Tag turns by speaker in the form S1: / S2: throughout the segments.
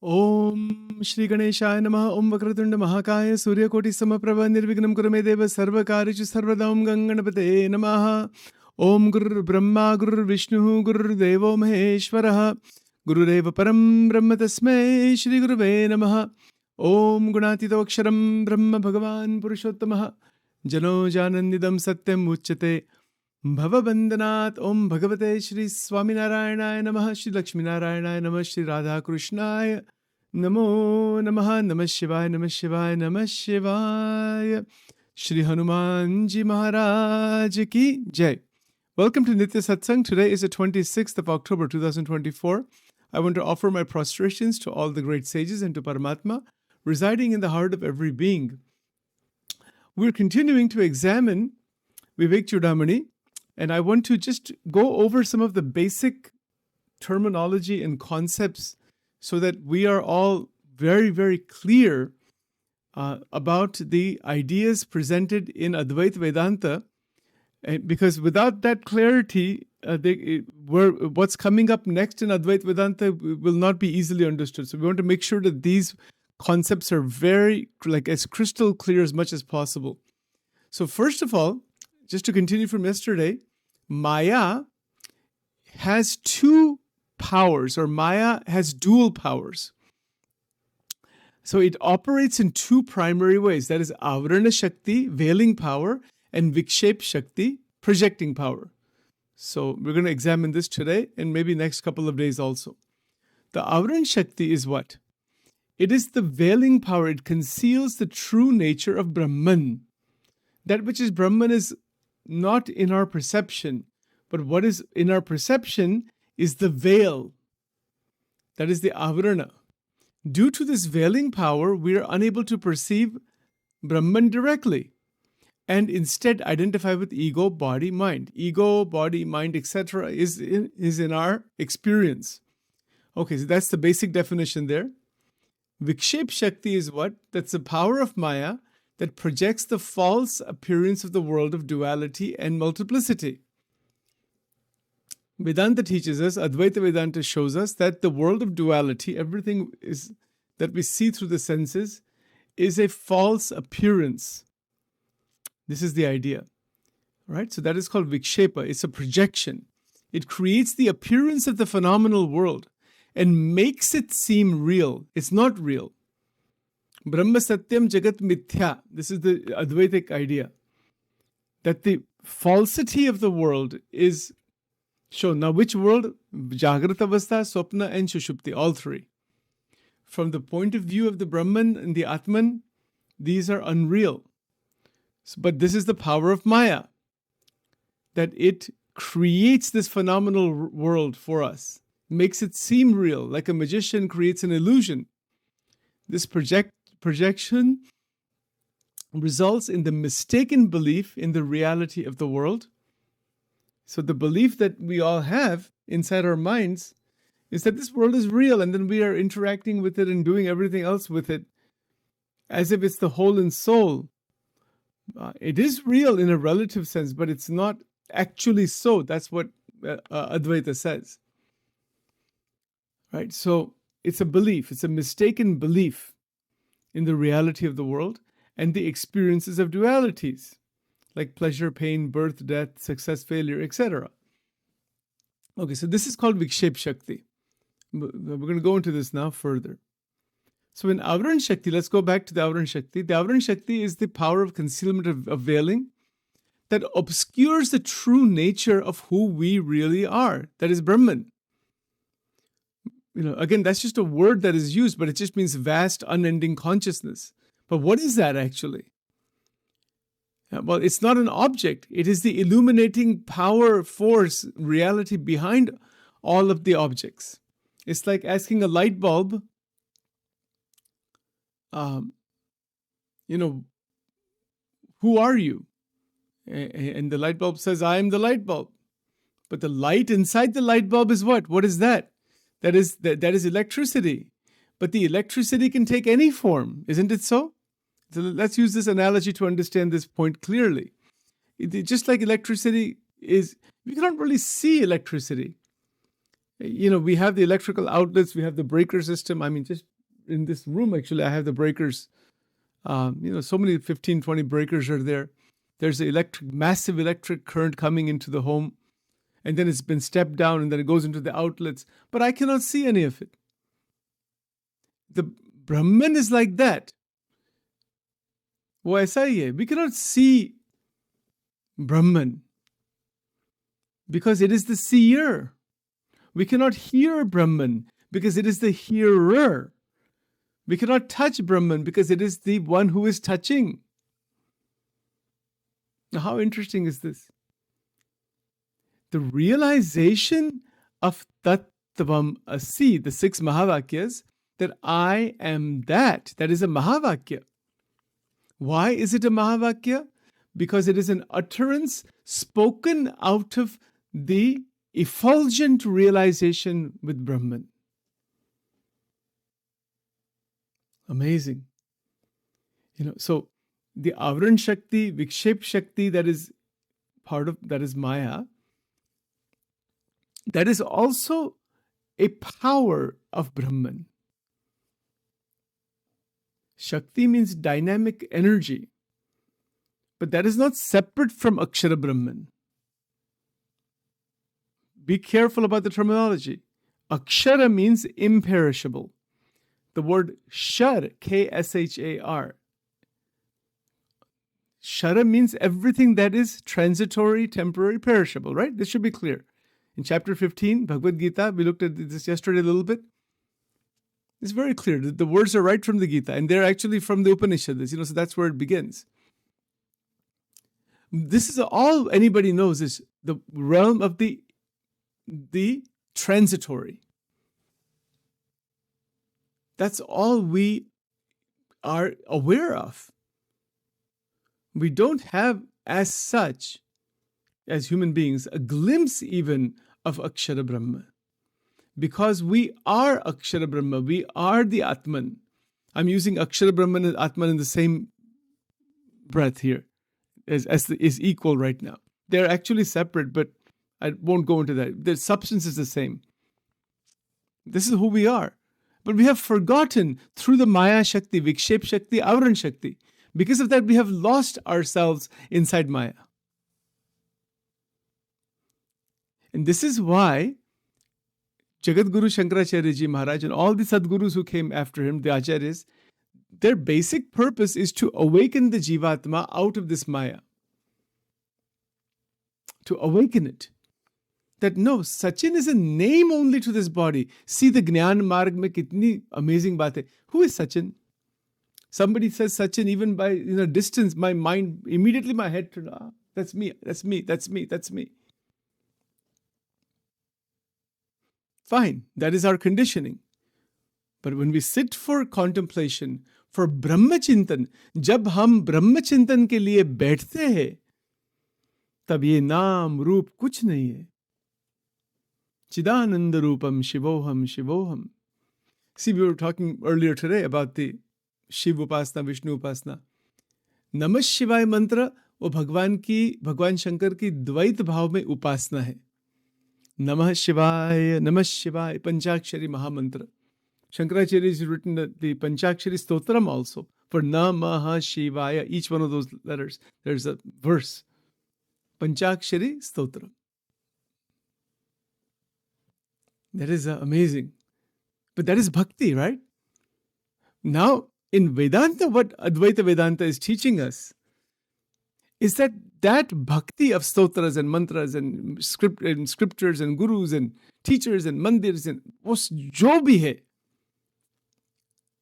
S1: Om Shri Ganeshaya Namaha Om Vakratunda Mahakaya Surya Koti Samaprabha Nirvignam Kurame Deva Sarvakarishu Sarvadam Ganganapate Namaha Om Guru Brahma Guru Vishnu Guru Devo Maheshwaraha Guru Deva Param Brahma Tasmai Shri Guruve Namaha Om Gunatito Aksharam Brahma Bhagavan Purushottamaha Jano Janandidam Satyam Uchate Bhava Bandhanat Om Bhagavate Shri Swaminarayanaya Namaha Shri Lakshmi Narayanaya Namaha Shri Radha Krishnaya Namo Namaha Namah Shivaya Namah Shivaya Namah Shivaya Shri Hanumanji Maharaj Ki Jai. Welcome to Nitya Satsang. Today is the 26th of October 2024. I want to offer my prostrations to all the great sages and to Paramatma residing in the heart of every being. We're continuing to examine Vivek Chudamani, and I want to just go over some of the basic terminology and concepts so that we are all very, very clear about the ideas presented in Advaita Vedanta. Because without that clarity, what's coming up next in Advaita Vedanta will not be easily understood. So we want to make sure that these concepts are very, as crystal clear as much as possible. So first of all, just to continue from yesterday, Maya has two powers, or Maya has dual powers. So it operates in two primary ways. That is Avarana Shakti, veiling power, and Vikshepa Shakti, projecting power. So we're going to examine this today and maybe next couple of days also. The Avaran Shakti is what? It is the veiling power. It conceals the true nature of Brahman. That which is Brahman is not in our perception, but what is in our perception is the veil. That is the Avarana. Due to this veiling power, we are unable to perceive Brahman directly and instead identify with ego, body, mind. Ego, body, mind, etc. is in our experience. Okay, so that's the basic definition there. Vikshepa Shakti is what? That's the power of Maya that projects the false appearance of the world of duality and multiplicity. Vedanta teaches us, Advaita Vedanta shows us that the world of duality, everything is that we see through the senses, is a false appearance. This is the idea. Right? So that is called Vikshepa. It's a projection. It creates the appearance of the phenomenal world and makes it seem real. It's not real. Brahma Satyam Jagat Mithya. This is the Advaitic idea. That the falsity of the world is shown. Now, which world? Jagrata Avastha, Swapna, and Shushupti. All three. From the point of view of the Brahman and the Atman, these are unreal. But this is the power of Maya. That it creates this phenomenal world for us. Makes it seem real. Like a magician creates an illusion. This projection results in the mistaken belief in the reality of the world. So the belief that we all have inside our minds is that this world is real, and then we are interacting with it and doing everything else with it as if it's the whole and soul. It is real in a relative sense, but it's not actually so. That's what Advaita says. Right? So it's a belief. It's a mistaken belief in the reality of the world and the experiences of dualities, like pleasure, pain, birth, death, success, failure, etc. Okay, so this is called Vikshepa Shakti. We're going to go into this now further. So in Avaran Shakti, let's go back to the Avaran Shakti. The Avaran Shakti is the power of concealment of veiling that obscures the true nature of who we really are. That is Brahman. Again, that's just a word that is used, but it just means vast, unending consciousness. But what is that actually? Well, it's not an object. It is the illuminating power, force, reality behind all of the objects. It's like asking a light bulb, who are you? And the light bulb says, I am the light bulb. But the light inside the light bulb is what? What is that? That is electricity. But the electricity can take any form, isn't it so? So let's use this analogy to understand this point clearly. Just like electricity is, we cannot really see electricity. We have the electrical outlets, we have the breaker system. I mean, just in this room, actually, I have the breakers. So many 15, 20 breakers are there. There's a massive electric current coming into the home, and then it's been stepped down, and then it goes into the outlets. But I cannot see any of it. The Brahman is like that. वो ऐसा ही है. We cannot see Brahman because it is the seer. We cannot hear Brahman because it is the hearer. We cannot touch Brahman because it is the one who is touching. Now, how interesting is this? The realization of Tattvam Asi, the 6 Mahavakyas, that I am that is a Mahavakya. Why is it a Mahavakya? Because it is an utterance spoken out of the effulgent realization with Brahman. Amazing. So the Avaran Shakti, Vikshepa Shakti, that is Maya, that is also a power of Brahman. Shakti means dynamic energy, but that is not separate from Akshara Brahman. Be careful about the terminology. Akshara means imperishable. The word Shar, Kshar. Shara means everything that is transitory, temporary, perishable, right? This should be clear. In chapter 15, Bhagavad Gita, we looked at this yesterday a little bit. It's very clear that the words are right from the Gita, and they're actually from the Upanishads, so that's where it begins. This is all anybody knows is the realm of the transitory. That's all we are aware of. We don't have, as such, as human beings, a glimpse even of Akshara Brahma. Because we are Akshara Brahma, we are the Atman. I'm using Akshara Brahman and Atman in the same breath here, is equal right now. They're actually separate, but I won't go into that. The substance is the same. This is who we are. But we have forgotten through the Maya Shakti, Vikshepa Shakti, Avaran Shakti. Because of that, we have lost ourselves inside Maya. And this is why Jagadguru Shankaracharya Ji Maharaj and all the Sadgurus who came after him, the Acharyas, their basic purpose is to awaken the Jivatma out of this Maya. To awaken it. That no, Sachin is a name only to this body. See the Gnan Marg mein kitni amazing baat hai. Who is Sachin? Somebody says Sachin, even by distance, my mind, immediately my head turned, that's me, that's me, that's me, that's me. Fine, that is our conditioning. But when we sit for contemplation, for Brahmachintan, jab hum Brahmachintan ke liye baithte hai, tab ye naam, roop kuch nahi hai. Chidananda Rupam Shivoham Shivoham. See, we were talking earlier today about the Shiv Upasana, Vishnu Upasana. Namah Shivaya mantra, वो भगवान शंकर की द्वैत भाव में उपासना है. Namah Shivaya, Panchakshari Mahamantra. Shankaracharya has written the Panchakshari Stotram also. For Namah Shivaya, each one of those letters, there's a verse. Panchakshari Stotram. That is amazing. But that is bhakti, right? Now, in Vedanta, what Advaita Vedanta is teaching us is that bhakti of stotras and mantras and scriptures and gurus and teachers and mandirs and jo bhi hai.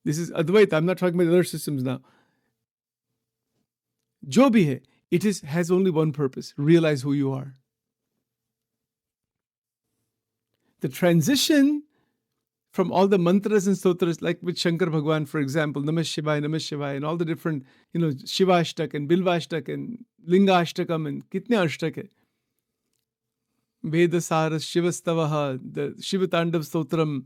S1: This is Advaita. I'm not talking about other systems now. Jo bhi hai. It has only one purpose. Realize who you are. The transition from all the mantras and stotras, like with Shankar Bhagwan, for example, Namah Shivaya, and all the different, Shivashtak and Bilvashtak and Lingashtakam and kitne ashtak hai. Vedasaras, Shivastavaha, the Shivatandav Stotram,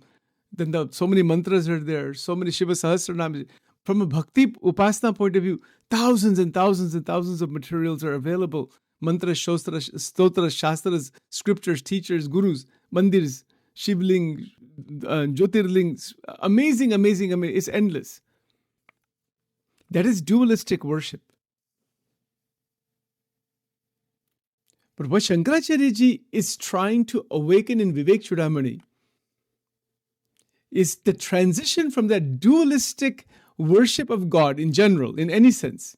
S1: then so many mantras are there, so many Shiva Sahasranams. From a bhakti upasana point of view, thousands and thousands and thousands of materials are available. Mantras, stotras, shastras, scriptures, teachers, gurus, mandirs, Shivling, Jyotirlings, amazing. It's endless. That is dualistic worship. But what Shankaracharya ji is trying to awaken in Vivek Chudamani is the transition from that dualistic worship of God in general, in any sense,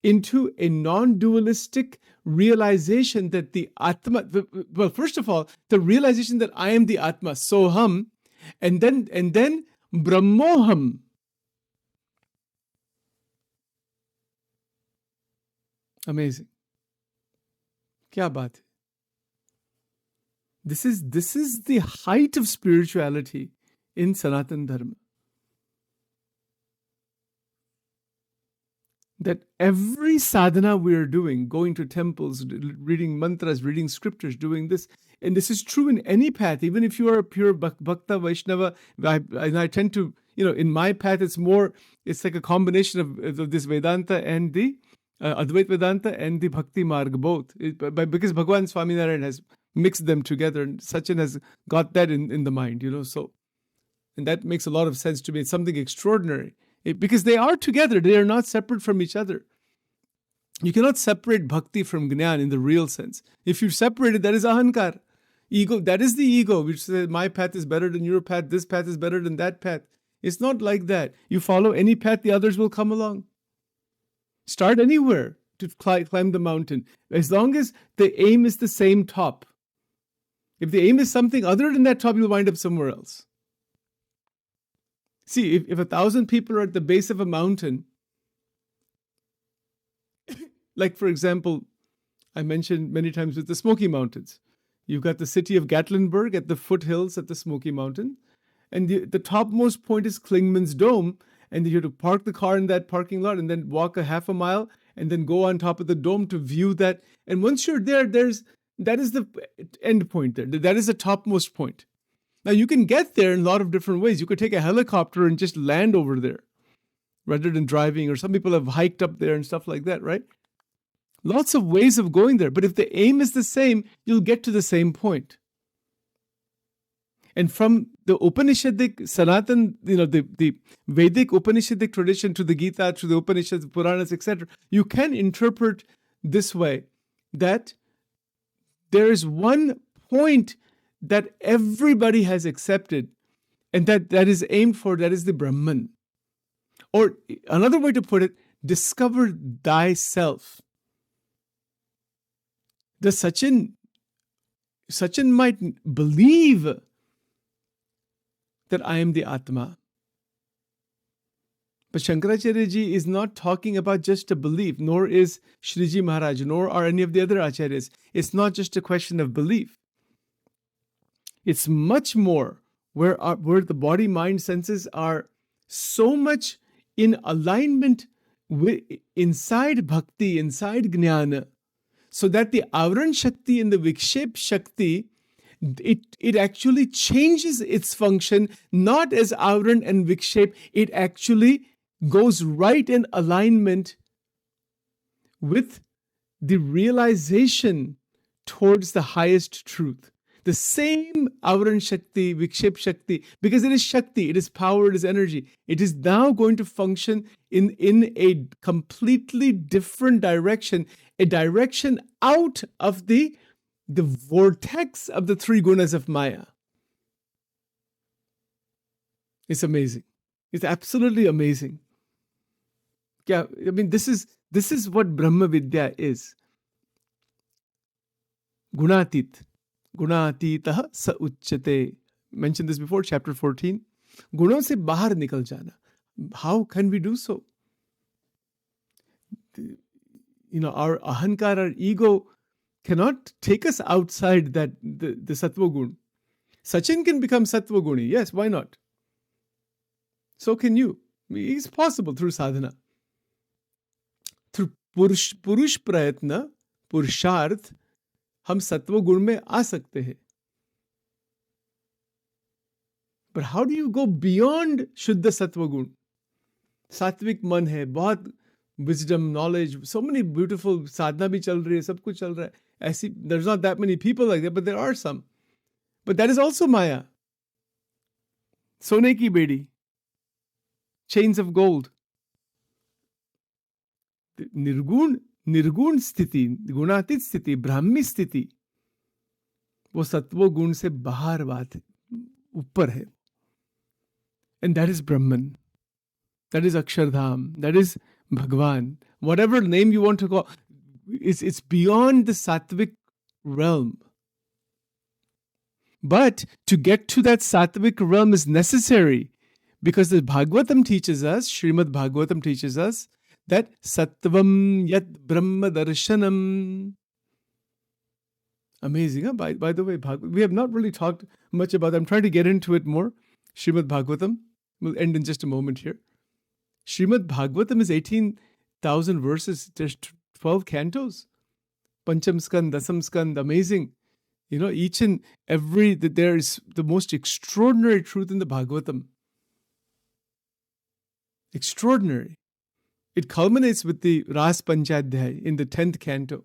S1: into a non-dualistic realization that the Atma, well, first of all, the realization that I am the Atma, Soham, and then Brahmoham. Amazing. Kya baat hai? This is the height of spirituality in Sanatana Dharma. That every sadhana we are doing, going to temples, reading mantras, reading scriptures, doing this, and this is true in any path, even if you are a pure Bhakta Vaishnava, and I tend to, in my path, it's like a combination of this Vedanta and the Advaita Vedanta and the Bhakti Marg, both. Because Bhagwan Swaminarayan has mixed them together, and Sachin has got that in the mind, so. And that makes a lot of sense to me. It's something extraordinary. Because they are together. They are not separate from each other. You cannot separate bhakti from jnana in the real sense. If you separate it, that is ahankar. Ego, that is the ego, which says my path is better than your path, this path is better than that path. It's not like that. You follow any path, the others will come along. Start anywhere to climb the mountain. As long as the aim is the same top. If the aim is something other than that top, you'll wind up somewhere else. See, if 1,000 people are at the base of a mountain, like for example, I mentioned many times with the Smoky Mountains. You've got the city of Gatlinburg at the foothills at the Smoky Mountain, and the topmost point is Klingman's Dome, and you have to park the car in that parking lot and then walk a half a mile and then go on top of the dome to view that. And once you're there, that is the end point there. That is the topmost point. Now, you can get there in a lot of different ways. You could take a helicopter and just land over there rather than driving, or some people have hiked up there and stuff like that, right? Lots of ways of going there. But if the aim is the same, you'll get to the same point. And from the Upanishadic, Sanatan, the Vedic Upanishadic tradition to the Gita, to the Upanishads, Puranas, etc., you can interpret this way, that there is one point that everybody has accepted, and that is aimed for, that is the Brahman. Or another way to put it, discover thyself. The Sachin might believe that I am the Atma. But Shankaracharya ji is not talking about just a belief, nor is Shriji Maharaj, nor are any of the other acharyas. It's not just a question of belief. It's much more where the body, mind, senses are so much in alignment with inside bhakti, inside jnana, so that the Avaran Shakti and the Vikshepa Shakti, it actually changes its function, not as Avaran and Vikshepa, it actually goes right in alignment with the realization towards the highest truth. The same Avaran Shakti, Vikshep Shakti, because it is Shakti, it is power, it is energy. It is now going to function in a completely different direction, a direction out of the vortex of the three gunas of Maya. It's amazing. It's absolutely amazing. Yeah, I mean, this is what Brahma Vidya is. Gunatit. Gunatitah sa uchyate. Mentioned this before, chapter 14. Gunon se bahar nikal jana. How can we do so? Our ahankar, our ego cannot take us outside that the sattva gun. Sachin can become sattva guni. Yes, why not? So can you. It's possible through sadhana. Through purush prayatna, purusharth, हम सत्व गुण में आ सकते हैं. But how do you go beyond शुद्ध सत्व गुण? सात्विक मन है, बहुत wisdom, knowledge, so many beautiful sadhana भी चल रही है, सब कुछ चल रहा है. ऐसी, there's not that many people like that, but there are some. But that is also Maya. Sone ki bedi. Chains of gold. निर्गुण स्थिति, गुणातीत स्थिति, ब्राह्मी स्थिति, वो सत्व गुण से बाहर बात है, ऊपर है. And that is Brahman. That is Akshardham. That is Bhagwan. Whatever name you want to call, it's beyond the sattvic realm. But to get to that sattvic realm is necessary, because the Bhagavatam teaches us, Srimad Bhagavatam teaches us, that Sattvam Yat Brahma Darshanam. Amazing, huh? By the way, we have not really talked much about that. I'm trying to get into it more. Srimad Bhagavatam. We'll end in just a moment here. Srimad Bhagavatam is 18,000 verses. There's 12 cantos. Pancham Skand, Dasam Skand, amazing. You know, each and every, there is the most extraordinary truth in the Bhagavatam. Extraordinary. It culminates with the Ras Panchadhyay in the 10th canto.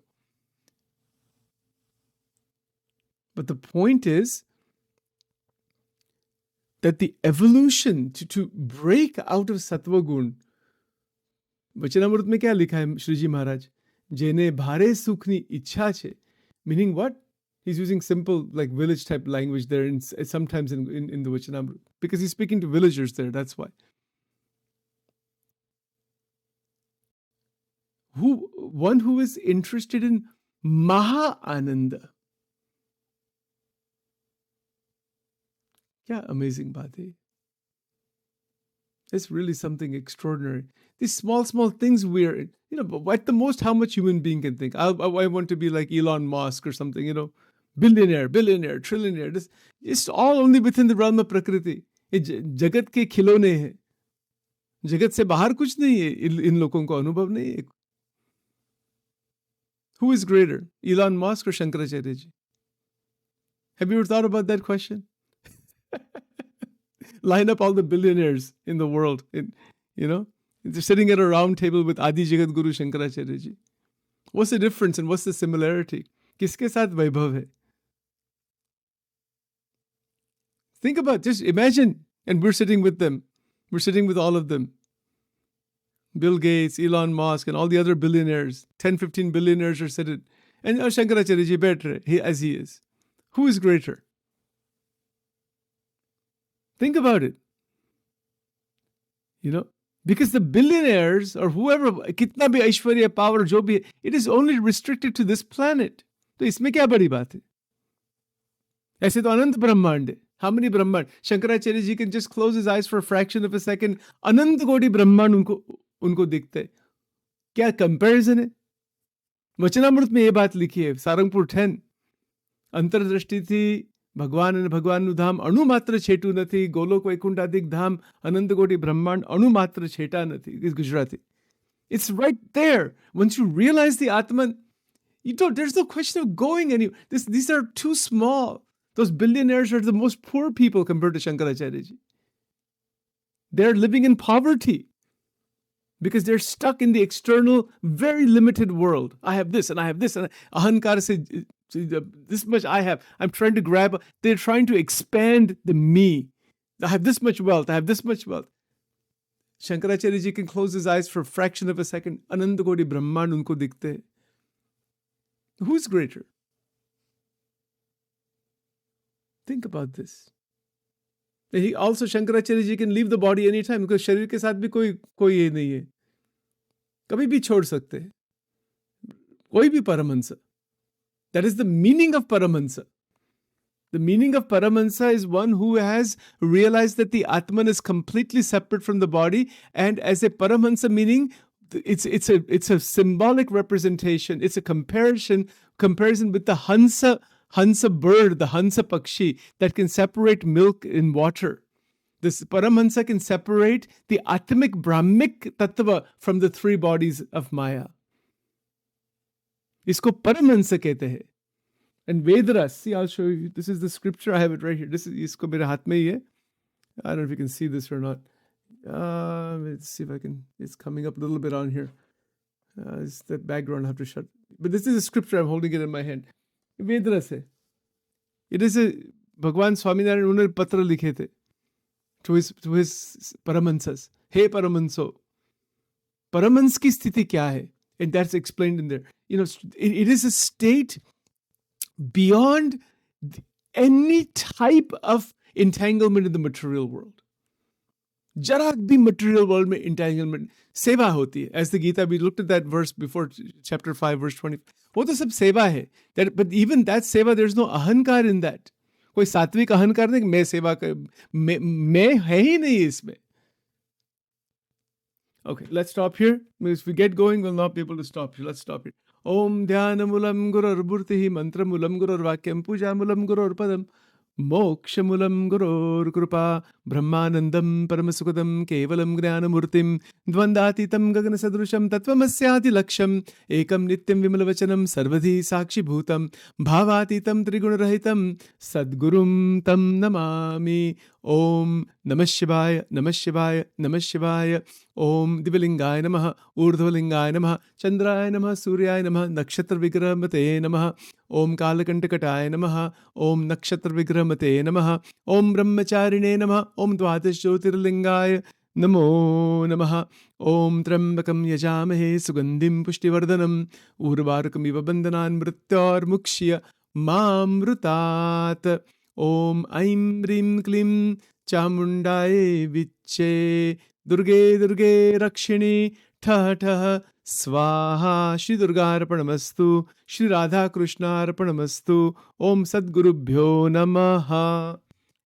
S1: But the point is that the evolution to break out of Sattva Gun, Vachanamrut mein kya likha hai Shriji Maharaj? Jene bhare sukhni ichha che. Meaning what? He's using simple, like village type language there, sometimes in the Vachanamrut. Because he's speaking to villagers there, that's why. One who is interested in Maha Ananda. Kya amazing baat hai. It's really something extraordinary. These small things we're, but at the most, how much human being can think? I want to be like Elon Musk or something, billionaire, trillionaire. It's all only within the realm of Prakriti. Jagat ke khilone hai. Jagat se bahar kuch nahi hai. In lokon ko anubhav nahi hai. Who is greater, Elon Musk or Shankaracharya ji? Have you ever thought about that question? Line up all the billionaires in the world, they're sitting at a round table with Adi Jagat Guru Shankaracharya ji. What's the difference and what's the similarity? Kiske saath vaibhav hai? Think about, just imagine, and we're sitting with them. We're sitting with all of them. Bill Gates, Elon Musk, and all the other billionaires, 10, 15 billionaires are sitting. And Shankaracharya ji better, as he is. Who is greater? Think about it. Because the billionaires or whoever, kitna bhi aishwarya, power, jo bhi, it is only restricted to this planet. So isme kya badi baat hai? Aise to anant brahmand hai. How many brahmand? Shankaracharya ji can just close his eyes for a fraction of a second. Anant koti brahmand unko dikhte hai. Kya comparison hai? Vachanamrut mein ye baat likhi hai. Sarangpur 10. Antardrashti thi. भगवान અને ભગવાનનું ધામ અણુ માત્ર છેટું નથી, ગોલોક વૈકુંઠાદિક ધામ અનંત કોટી બ્રહ્માંડ અણુ માત્ર છેટા નથી. It's Gujarati. It's right there. Once you realize the Atman, there's no question of going anywhere. These are too small. Those billionaires are the most poor people compared to Shankaracharya ji. They're living in poverty because they're stuck in the external, very limited world. I have this and I have this, and ahankar se this much I have. I'm trying to grab. They're trying to expand the me. I have this much wealth. I have this much wealth. Shankaracharya ji can close his eyes for a fraction of a second. Ananda Koti Brahmand unko dikhte hai. Who's greater? Think about this. He also, Shankaracharya ji can leave the body anytime because sharir ke saath bhi koi ye nahi hai. Kabhi bhi chhod sakte hai. Koi bhi Paramahansa. That is the meaning of Paramahansa. The meaning of Paramahansa is one who has realized that the Atman is completely separate from the body, and as a Paramahansa meaning, it's a symbolic representation. It's a comparison with the Hansa bird, the Hansa Pakshi, that can separate milk and water. This Paramahansa can separate the Atmic Brahmic Tattva from the three bodies of Maya. इसको परमहंस कहते हैं. And Vedras, see, I'll show you. This is the scripture. I have it right here. इसको मेरे हाथ में ही है. I don't know if you can see this or not. Let's see if I can. It's coming up a little bit on here. It's the background I have to shut. But this is a scripture. I'm holding it in my hand. Vedras है. It is a भगवान स्वामीनारायण उन्होंने पत्र लिखे थे to his परमहंसस, हे परमहंसो, परमहंस की स्थिति क्या है? And that's explained in their, you know, it is a state beyond any type of entanglement in the material world. जरा भी material world में entanglement, सेवा होती है. As the Gita, we looked at that verse before, chapter 5, verse 20. वो तो सब सेवा है. But even that सेवा, there's no अहंकार in that. कोई सात्विक अहंकार नहीं, मैं सेवा कर, मैं है ही नहीं इसमें. Okay, let's stop here. If we get going, we'll not be able to stop here. Let's stop here. Om Dhyanamulam Gururburtihi Mantramulam Gururvakyam Pujamulam Gururpadam Mokshamulam Gurur Krupa Brahmanandam Paramasukadam Kevalam Jnanamurtim Dvandatitam Gaganasadrusham Tattvamasyati Laksham Ekam Nityam Vimalavachanam Sarvadhi Sakshi Bhutam Bhavatitam Trigunarahitam Sadgurum Tam Namami. Om Namah Shivaya, Namah Shivaya, Namah Shivaya. Om Divalingaya Namaha, Urdhvalingaya Namaha, Chandraya Namaha, Suryaya Namaha, Nakshatra Vigrahamate Namaha. Om Kalakantakataya Namaha, Om Nakshatra Vigrahamate Namaha. Om Brahmacharine Namaha, Om Dvadash Jyotirlingaya Namo Namaha. Om Trambakam Yajamahe Sugandhim Pushtivardhanam Urvarukam Iva Bandhanan Mrityor Mukshya Mamrutat. Om Aim Rim Klim Chamundaye Viche Durge Durge Rakshini Tha Tha Swaha. Shri Durga Arpanamastu, Shri Radha Krishna Arpanamastu. Om Sadgurubhyo Namaha.